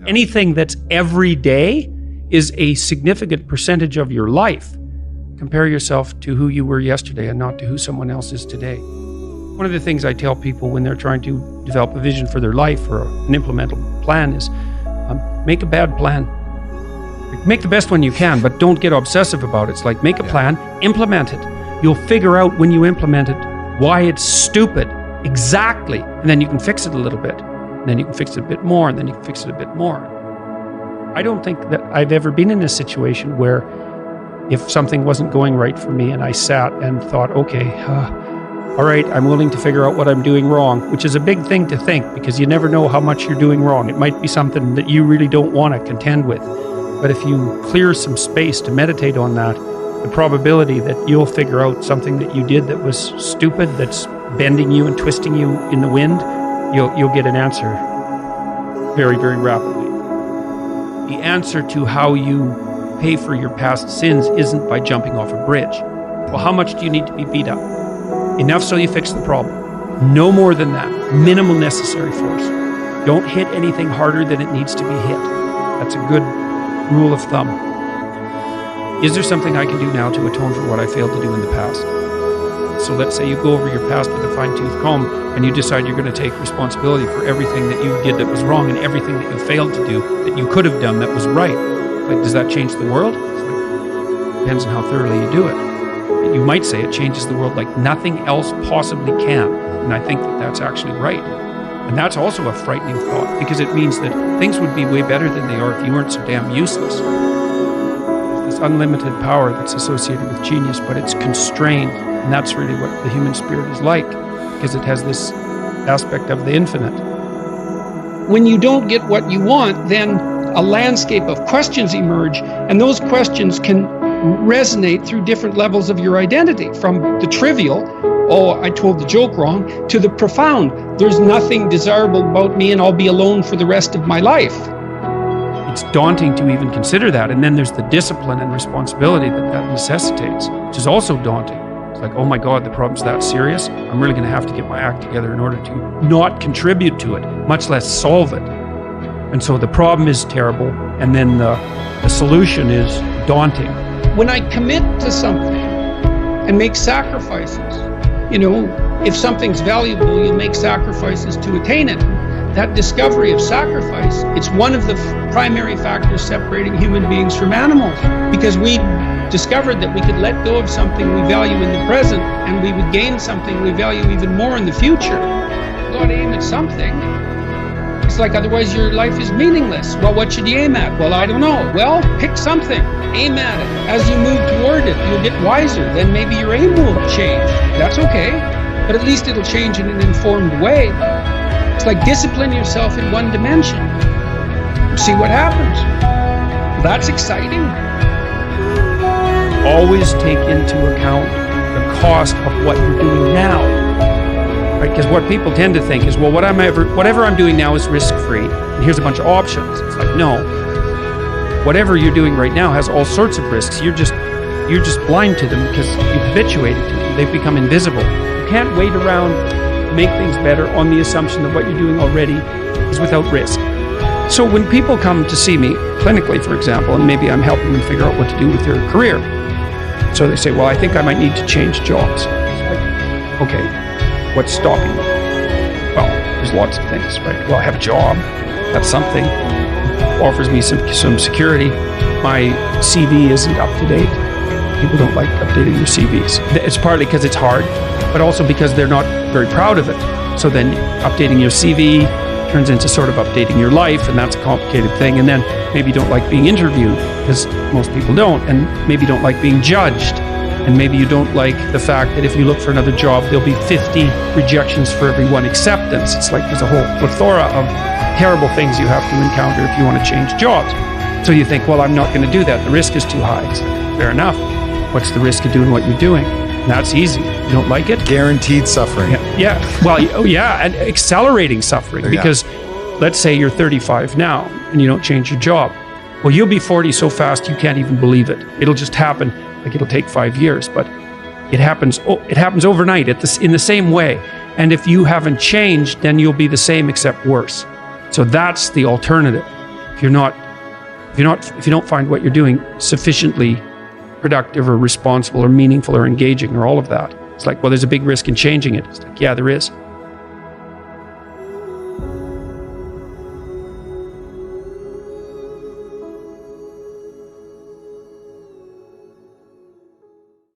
Anything that's every day is a significant percentage of your life. Compare yourself to who you were yesterday and not to who someone else is today. One of the things I tell people when they're trying to develop a vision for their life or an implementable plan is make a bad plan. Make the best one you can, but don't get obsessive about it. It's like make a plan, implement it. You'll figure out when you implement it why it's stupid, exactly, and then you can fix it a little bit. And then you can fix it a bit more, and then you can fix it a bit more. I don't think that I've ever been in a situation where if something wasn't going right for me and I sat and thought, okay, all right, I'm willing to figure out what I'm doing wrong, which is a big thing to think because you never know how much you're doing wrong. It might be something that you really don't want to contend with. But if you clear some space to meditate on that, the probability that you'll figure out something that you did that was stupid, that's bending you and twisting you in the wind, you'll get an answer very, very rapidly. The answer to how you pay for your past sins isn't by jumping off a bridge. Well, how much do you need to be beat up? Enough so you fix the problem. No more than that. Minimal necessary force. Don't hit anything harder than it needs to be hit. That's a good rule of thumb. Is there something I can do now to atone for what I failed to do in the past? So let's say you go over your past with a fine-tooth comb and you decide you're going to take responsibility for everything that you did that was wrong and everything that you failed to do that you could have done that was right. Like, does that change the world? Depends on how thoroughly you do it. You might say it changes the world like nothing else possibly can. And I think that that's actually right. And that's also a frightening thought because it means that things would be way better than they are if you weren't so damn useless. There's this unlimited power that's associated with genius, but it's constrained. And that's really what the human spirit is like, because it has this aspect of the infinite. When you don't get what you want, then a landscape of questions emerge, and those questions can resonate through different levels of your identity, from the trivial, oh, I told the joke wrong, to the profound, there's nothing desirable about me and I'll be alone for the rest of my life. It's daunting to even consider that, and then there's the discipline and responsibility that necessitates, which is also daunting. It's like, oh my God, the problem's that serious? I'm really going to have to get my act together in order to not contribute to it, much less solve it. And so the problem is terrible, and then the solution is daunting. When I commit to something and make sacrifices, if something's valuable, you make sacrifices to attain it. That discovery of sacrifice, it's one of the primary factors separating human beings from animals, because we discovered that we could let go of something we value in the present and we would gain something we value even more in the future. You gotta aim at something. It's like, otherwise your life is meaningless. Well, what should you aim at? Well, I don't know. Well, pick something. Aim at it. As you move toward it, you'll get wiser. Then maybe your aim will change. That's okay. But at least it'll change in an informed way. It's like discipline yourself in one dimension. See what happens. That's exciting. Always take into account the cost of what you're doing now. Right? Because what people tend to think is, well, whatever I'm doing now is risk-free, and here's a bunch of options. It's like, no. Whatever you're doing right now has all sorts of risks. You're just blind to them because you've habituated to them. They've become invisible. You can't wait around to make things better on the assumption that what you're doing already is without risk. So when people come to see me clinically, for example, and maybe I'm helping them figure out what to do with their career, so they say, well, I think I might need to change jobs. It's like, okay, what's stopping you? Well, there's lots of things, right? Well, I have a job. That's something. Offers me some security. My CV isn't up to date. People don't like updating their CVs. It's partly because it's hard, but also because they're not very proud of it. So then updating your CV turns into sort of updating your life, and that's a complicated thing. And then maybe you don't like being interviewed, because most people don't, and maybe you don't like being judged, and maybe you don't like the fact that if you look for another job, there'll be 50 rejections for every one acceptance. It's like there's a whole plethora of terrible things you have to encounter if you want to change jobs. So you think, well, I'm not going to do that. The risk is too high. It's like, fair enough. What's the risk of doing what you're doing? And that's easy. You don't like it? Guaranteed suffering. Yeah. Well, oh yeah, and accelerating suffering. Because let's say you're 35 now and you don't change your job. Well, you'll be 40 so fast you can't even believe it. It'll just happen. Like it'll take 5 years, but it happens overnight in the same way. And if you haven't changed, then you'll be the same except worse. So that's the alternative. If you don't find what you're doing sufficiently productive or responsible or meaningful or engaging or all of that, it's like, well, there's a big risk in changing it. It's like, yeah, there is.